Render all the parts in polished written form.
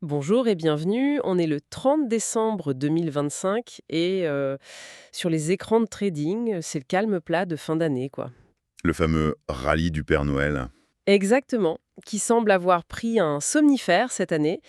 Bonjour et bienvenue. On est le 30 décembre 2025 et sur les écrans de trading, c'est le calme plat de fin d'année, quoi. Le fameux rallye du Père Noël. Exactement, qui semble avoir pris un somnifère cette année,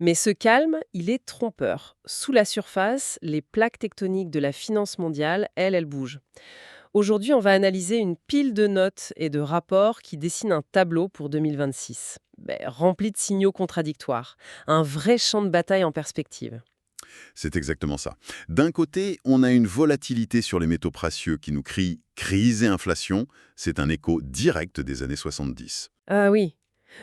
mais ce calme, il est trompeur. Sous la surface, les plaques tectoniques de la finance mondiale, elles bougent. Aujourd'hui, on va analyser une pile de notes et de rapports qui dessinent un tableau pour 2026, rempli de signaux contradictoires, un vrai champ de bataille en perspective. C'est exactement ça. D'un côté, on a une volatilité sur les métaux précieux qui nous crie crise et inflation. C'est un écho direct des années 70. Ah oui.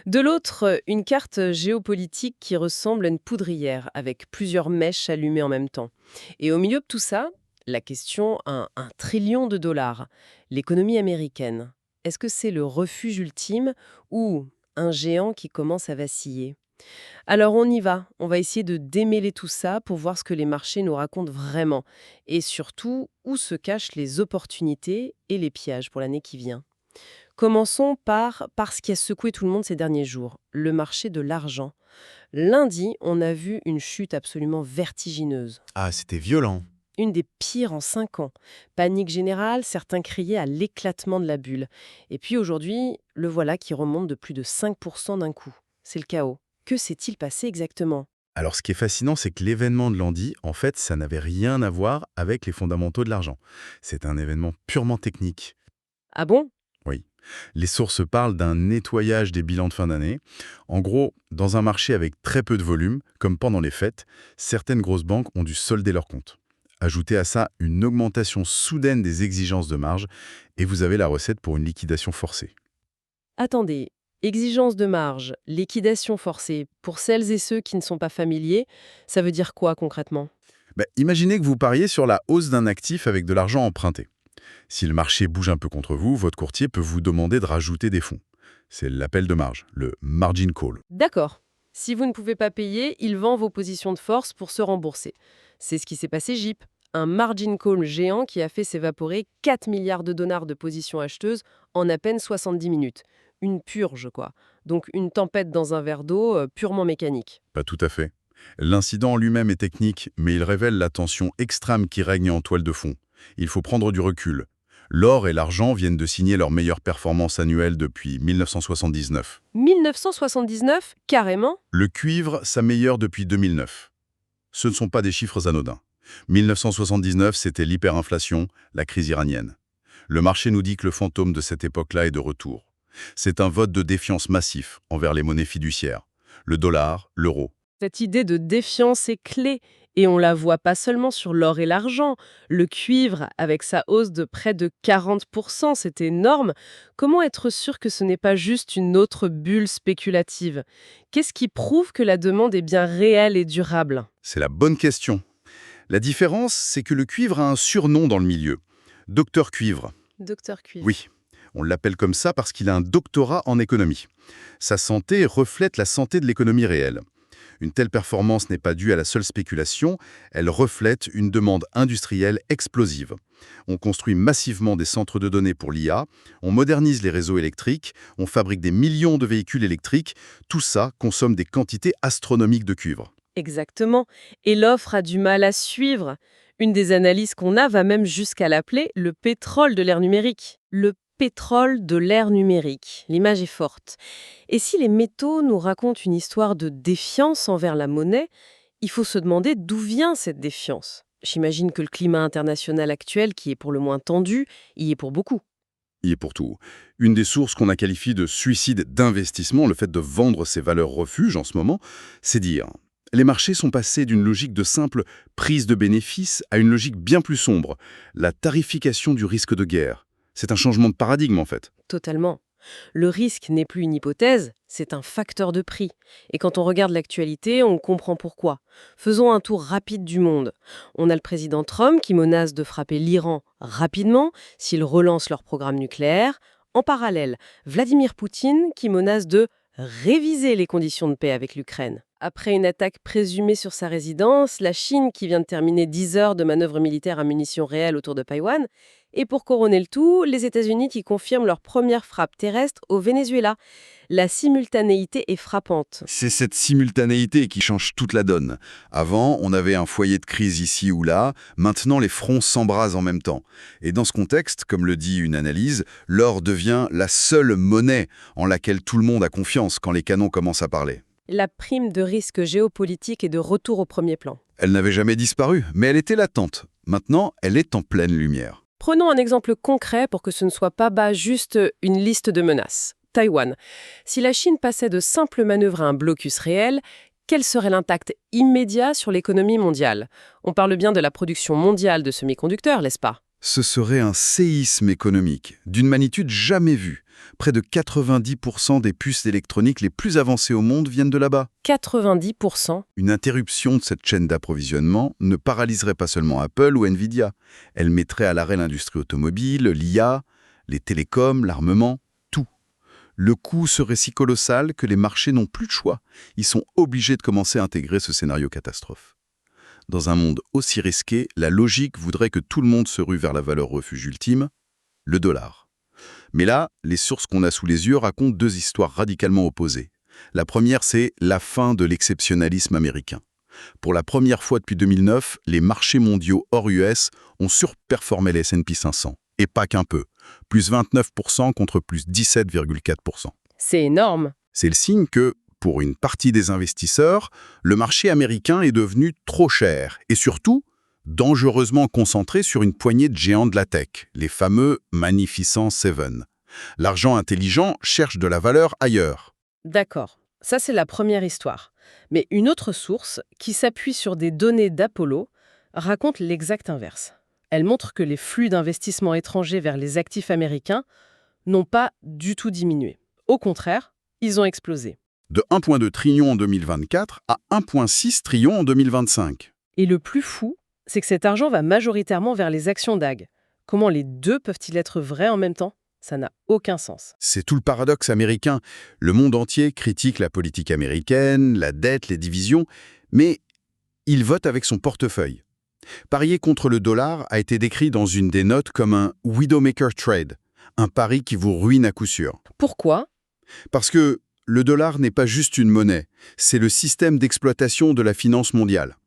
De l'autre, une carte géopolitique qui ressemble à une poudrière, avec plusieurs mèches allumées en même temps. Et au milieu de tout ça, la question un trillion de dollars. L'économie américaine. Est-ce que c'est le refuge ultime ou un géant qui commence à vaciller? Alors on y va, on va essayer de démêler tout ça pour voir ce que les marchés nous racontent vraiment. Et surtout, où se cachent les opportunités et les pièges pour l'année qui vient. Commençons par ce qui a secoué tout le monde ces derniers jours, le marché de l'argent. Lundi, on a vu une chute absolument vertigineuse, Ah, c'était violent. une des pires en 5 ans. Panique générale, certains criaient à l'éclatement de la bulle. Et puis aujourd'hui, le voilà qui remonte de plus de 5% d'un coup. C'est le chaos. Que s'est-il passé exactement? Alors, ce qui est fascinant, c'est que l'événement de lundi, en fait, ça n'avait rien à voir avec les fondamentaux de l'argent. C'est un événement purement technique. Ah bon? Oui. Les sources parlent d'un nettoyage des bilans de fin d'année. En gros, dans un marché avec très peu de volume, comme pendant les fêtes, certaines grosses banques ont dû solder leurs comptes. Ajoutez à ça une augmentation soudaine des exigences de marge et vous avez la recette pour une liquidation forcée. Attendez, exigence de marge, liquidation forcée, pour celles et ceux qui ne sont pas familiers, ça veut dire quoi concrètement? Imaginez que vous pariez sur la hausse d'un actif avec de l'argent emprunté. Si le marché bouge un peu contre vous, votre courtier peut vous demander de rajouter des fonds. C'est l'appel de marge, le margin call. D'accord. Si vous ne pouvez pas payer, il vend vos positions de force pour se rembourser. C'est ce qui s'est passé JIP, un margin call géant qui a fait s'évaporer 4 milliards de dollars de positions acheteuses en à peine 70 minutes. Une purge, quoi. Donc une tempête dans un verre d'eau purement mécanique. Pas tout à fait. L'incident en lui-même est technique, mais il révèle la tension extrême qui règne en toile de fond. Il faut prendre du recul. L'or et l'argent viennent de signer leur meilleure performance annuelle depuis 1979. 1979, carrément? Le cuivre, sa meilleure depuis 2009. Ce ne sont pas des chiffres anodins. 1979, c'était l'hyperinflation, la crise iranienne. Le marché nous dit que le fantôme de cette époque-là est de retour. C'est un vote de défiance massif envers les monnaies fiduciaires. Le dollar, l'euro. Cette idée de défiance est clé, et on la voit pas seulement sur l'or et l'argent. Le cuivre, avec sa hausse de près de 40%, c'est énorme. Comment être sûr que ce n'est pas juste une autre bulle spéculative? Qu'est-ce qui prouve que la demande est bien réelle et durable? C'est la bonne question. La différence, c'est que le cuivre a un surnom dans le milieu. Docteur Cuivre. Docteur Cuivre. Oui, on l'appelle comme ça parce qu'il a un doctorat en économie. Sa santé reflète la santé de l'économie réelle. Une telle performance n'est pas due à la seule spéculation, elle reflète une demande industrielle explosive. On construit massivement des centres de données pour l'IA, on modernise les réseaux électriques, on fabrique des millions de véhicules électriques, tout ça consomme des quantités astronomiques de cuivre. Exactement. Et l'offre a du mal à suivre. Une des analyses qu'on a va même jusqu'à l'appeler le pétrole de l'ère numérique. Le pétrole de l'ère numérique. L'image est forte. Et si les métaux nous racontent une histoire de défiance envers la monnaie, il faut se demander d'où vient cette défiance. J'imagine que le climat international actuel, qui est pour le moins tendu, y est pour beaucoup. Y est pour tout. Une des sources qu'on a qualifiée de suicide d'investissement, le fait de vendre ses valeurs refuges en ce moment, c'est dire les marchés sont passés d'une logique de simple prise de bénéfices à une logique bien plus sombre, la tarification du risque de guerre. C'est un changement de paradigme en fait. Totalement. Le risque n'est plus une hypothèse, c'est un facteur de prix. Et quand on regarde l'actualité, on comprend pourquoi. Faisons un tour rapide du monde. On a le président Trump qui menace de frapper l'Iran rapidement s'il relance leur programme nucléaire. En parallèle, Vladimir Poutine qui menace de réviser les conditions de paix avec l'Ukraine. Après une attaque présumée sur sa résidence, la Chine qui vient de terminer 10 heures de manœuvres militaires à munitions réelles autour de Taïwan, Et pour couronner le tout, les États-Unis qui confirment leur première frappe terrestre au Venezuela. La simultanéité est frappante. C'est cette simultanéité qui change toute la donne. Avant, on avait un foyer de crise ici ou là, maintenant les fronts s'embrasent en même temps. Et dans ce contexte, comme le dit une analyse, l'or devient la seule monnaie en laquelle tout le monde a confiance quand les canons commencent à parler. La prime de risque géopolitique est de retour au premier plan. Elle n'avait jamais disparu, mais elle était latente. Maintenant, elle est en pleine lumière. Prenons un exemple concret pour que ce ne soit pas juste une liste de menaces. Taïwan. Si la Chine passait de simples manœuvres à un blocus réel, quel serait l'impact immédiat sur l'économie mondiale? On parle bien de la production mondiale de semi-conducteurs, n'est-ce pas? Ce serait un séisme économique, d'une magnitude jamais vue. Près de 90% des puces électroniques les plus avancées au monde viennent de là-bas. 90%. Une interruption de cette chaîne d'approvisionnement ne paralyserait pas seulement Apple ou Nvidia. Elle mettrait à l'arrêt l'industrie automobile, l'IA, les télécoms, l'armement, tout. Le coût serait si colossal que les marchés n'ont plus de choix. Ils sont obligés de commencer à intégrer ce scénario catastrophe. Dans un monde aussi risqué, la logique voudrait que tout le monde se rue vers la valeur refuge ultime, le dollar. Mais là, les sources qu'on a sous les yeux racontent deux histoires radicalement opposées. La première, c'est la fin de l'exceptionnalisme américain. Pour la première fois depuis 2009, les marchés mondiaux hors US ont surperformé les S&P 500. Et pas qu'un peu. Plus 29% contre plus 17,4%. C'est énorme. C'est le signe que, pour une partie des investisseurs, le marché américain est devenu trop cher et surtout dangereusement concentré sur une poignée de géants de la tech, les fameux Magnificent Seven. L'argent intelligent cherche de la valeur ailleurs. D'accord. Ça, c'est la première histoire. Mais une autre source, qui s'appuie sur des données d'Apollo, raconte l'exact inverse. Elle montre que les flux d'investissement étrangers vers les actifs américains n'ont pas du tout diminué. Au contraire, ils ont explosé. De 1,2 trillion en 2024 à 1,6 trillion en 2025. Et le plus fou, c'est que cet argent va majoritairement vers les actions d'AG. Comment les deux peuvent-ils être vrais en même temps? Ça n'a aucun sens. C'est tout le paradoxe américain. Le monde entier critique la politique américaine, la dette, les divisions, mais il vote avec son portefeuille. Parier contre le dollar a été décrit dans une des notes comme un « Widowmaker trade », un pari qui vous ruine à coup sûr. Pourquoi? Parce que le dollar n'est pas juste une monnaie, c'est le système d'exploitation de la finance mondiale.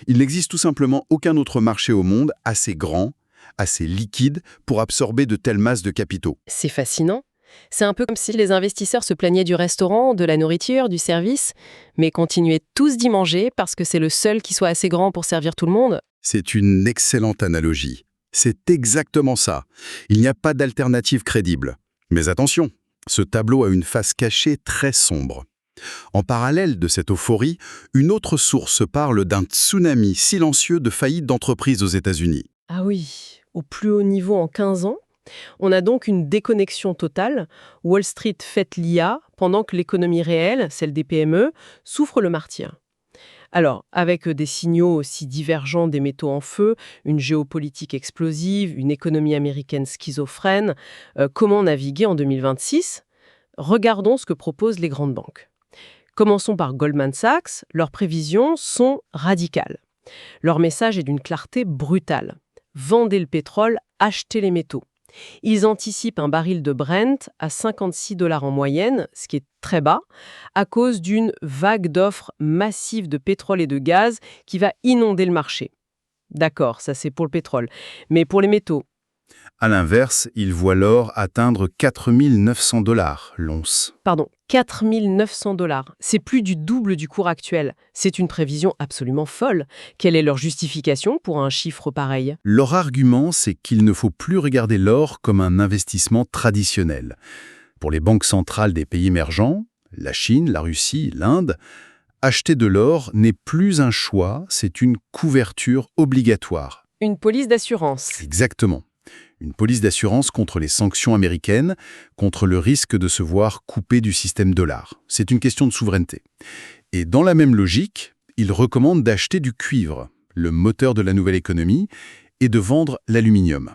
Il n'existe tout simplement aucun autre marché au monde assez grand, assez liquide pour absorber de telles masses de capitaux. C'est fascinant. C'est un peu comme si les investisseurs se plaignaient du restaurant, de la nourriture, du service, mais continuaient tous d'y manger parce que c'est le seul qui soit assez grand pour servir tout le monde. C'est une excellente analogie. C'est exactement ça. Il n'y a pas d'alternative crédible. Mais attention, ce tableau a une face cachée très sombre. En parallèle de cette euphorie, une autre source parle d'un tsunami silencieux de faillites d'entreprises aux États-Unis. Ah oui, au plus haut niveau en 15 ans. On a donc une déconnexion totale. Wall Street fête l'IA pendant que l'économie réelle, celle des PME, souffre le martyre. Alors, avec des signaux aussi divergents des métaux en feu, une géopolitique explosive, une économie américaine schizophrène, comment naviguer en 2026? Regardons ce que proposent les grandes banques. Commençons par Goldman Sachs. Leurs prévisions sont radicales. Leur message est d'une clarté brutale. Vendez le pétrole, achetez les métaux. Ils anticipent un baril de Brent à 56 $ en moyenne, ce qui est très bas, à cause d'une vague d'offres massive de pétrole et de gaz qui va inonder le marché. D'accord, ça c'est pour le pétrole. Mais pour les métaux? À l'inverse, ils voient l'or atteindre 4 900 $ l'once. Pardon, 4 900 $. C'est plus du double du cours actuel. C'est une prévision absolument folle. Quelle est leur justification pour un chiffre pareil? Leur argument, c'est qu'il ne faut plus regarder l'or comme un investissement traditionnel. Pour les banques centrales des pays émergents, la Chine, la Russie, l'Inde, acheter de l'or n'est plus un choix, c'est une couverture obligatoire. Une police d'assurance. Exactement. Une police d'assurance contre les sanctions américaines, contre le risque de se voir coupé du système dollar. C'est une question de souveraineté. Et dans la même logique, ils recommandent d'acheter du cuivre, le moteur de la nouvelle économie, et de vendre l'aluminium.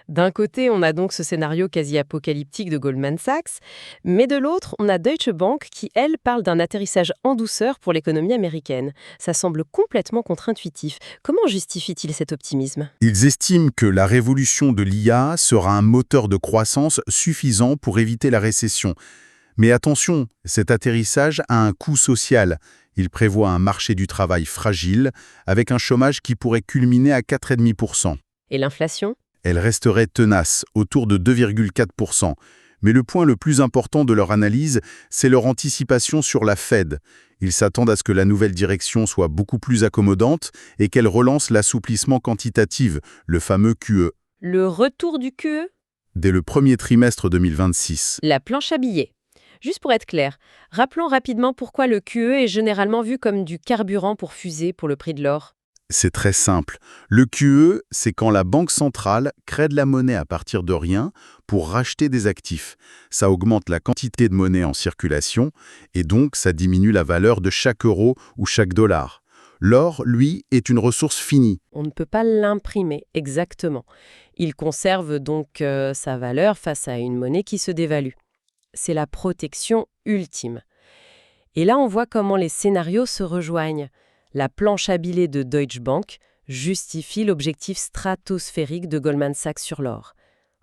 D'un côté, on a donc ce scénario quasi apocalyptique de Goldman Sachs, mais de l'autre, on a Deutsche Bank qui, elle, parle d'un atterrissage en douceur pour l'économie américaine. Ça semble complètement contre-intuitif. Comment justifie-t-il cet optimisme? Ils estiment que la révolution de l'IA sera un moteur de croissance suffisant pour éviter la récession. Mais attention, cet atterrissage a un coût social. Il prévoit un marché du travail fragile, avec un chômage qui pourrait culminer à 4,5%. Et l'inflation? Elle resterait tenace, autour de 2,4%. Mais le point le plus important de leur analyse, c'est leur anticipation sur la Fed. Ils s'attendent à ce que la nouvelle direction soit beaucoup plus accommodante et qu'elle relance l'assouplissement quantitatif, le fameux QE, Le retour du QE? dès le premier trimestre 2026. La planche à billets. Juste pour être clair, rappelons rapidement pourquoi le QE est généralement vu comme du carburant pour fusée pour le prix de l'or. C'est très simple. Le QE, c'est quand la banque centrale crée de la monnaie à partir de rien pour racheter des actifs. Ça augmente la quantité de monnaie en circulation et donc ça diminue la valeur de chaque euro ou chaque dollar. L'or, lui, est une ressource finie. On ne peut pas l'imprimer, exactement. Il conserve donc sa valeur face à une monnaie qui se dévalue. C'est la protection ultime. Et là, on voit comment les scénarios se rejoignent. La planche à billets de Deutsche Bank justifie l'objectif stratosphérique de Goldman Sachs sur l'or.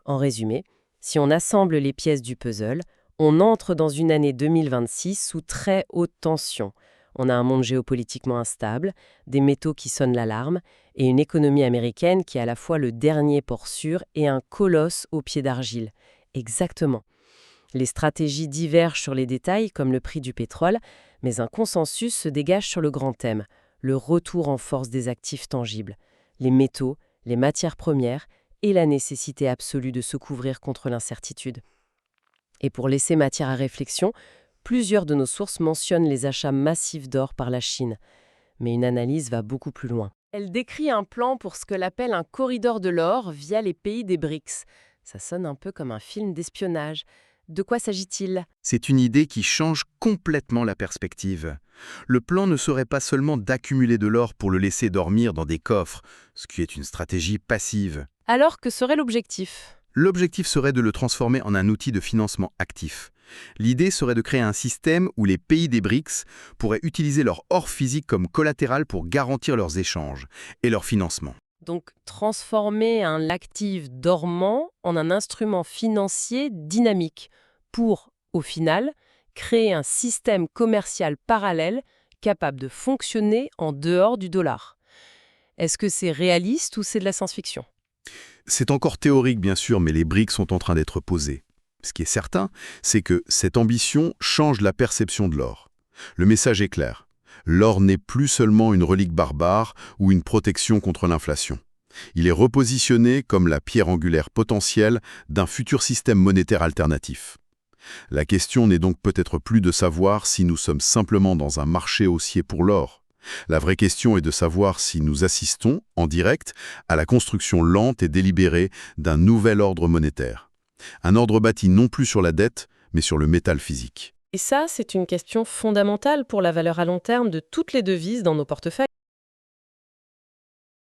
En résumé, si on assemble les pièces du puzzle, on entre dans une année 2026 sous très haute tension. On a un monde géopolitiquement instable, des métaux qui sonnent l'alarme, et une économie américaine qui est à la fois le dernier port sûr et un colosse au pied d'argile. Exactement. Les stratégies divergent sur les détails, comme le prix du pétrole, mais un consensus se dégage sur le grand thème, le retour en force des actifs tangibles, les métaux, les matières premières et la nécessité absolue de se couvrir contre l'incertitude. Et pour laisser matière à réflexion, plusieurs de nos sources mentionnent les achats massifs d'or par la Chine. Mais une analyse va beaucoup plus loin. Elle décrit un plan pour ce qu'elle appelle un corridor de l'or via les pays des BRICS. Ça sonne un peu comme un film d'espionnage. De quoi s'agit-il? C'est une idée qui change complètement la perspective. Le plan ne serait pas seulement d'accumuler de l'or pour le laisser dormir dans des coffres, ce qui est une stratégie passive. Alors que serait l'objectif? L'objectif serait de le transformer en un outil de financement actif. L'idée serait de créer un système où les pays des BRICS pourraient utiliser leur or physique comme collatéral pour garantir leurs échanges et leur financement. Donc, transformer un actif dormant en un instrument financier dynamique pour, au final, créer un système commercial parallèle capable de fonctionner en dehors du dollar. Est-ce que c'est réaliste ou c'est de la science-fiction? C'est encore théorique bien sûr, mais les briques sont en train d'être posées. Ce qui est certain, c'est que cette ambition change la perception de l'or. Le message est clair. L'or n'est plus seulement une relique barbare ou une protection contre l'inflation. Il est repositionné comme la pierre angulaire potentielle d'un futur système monétaire alternatif. La question n'est donc peut-être plus de savoir si nous sommes simplement dans un marché haussier pour l'or. La vraie question est de savoir si nous assistons, en direct, à la construction lente et délibérée d'un nouvel ordre monétaire. Un ordre bâti non plus sur la dette, mais sur le métal physique. Et ça, c'est une question fondamentale pour la valeur à long terme de toutes les devises dans nos portefeuilles.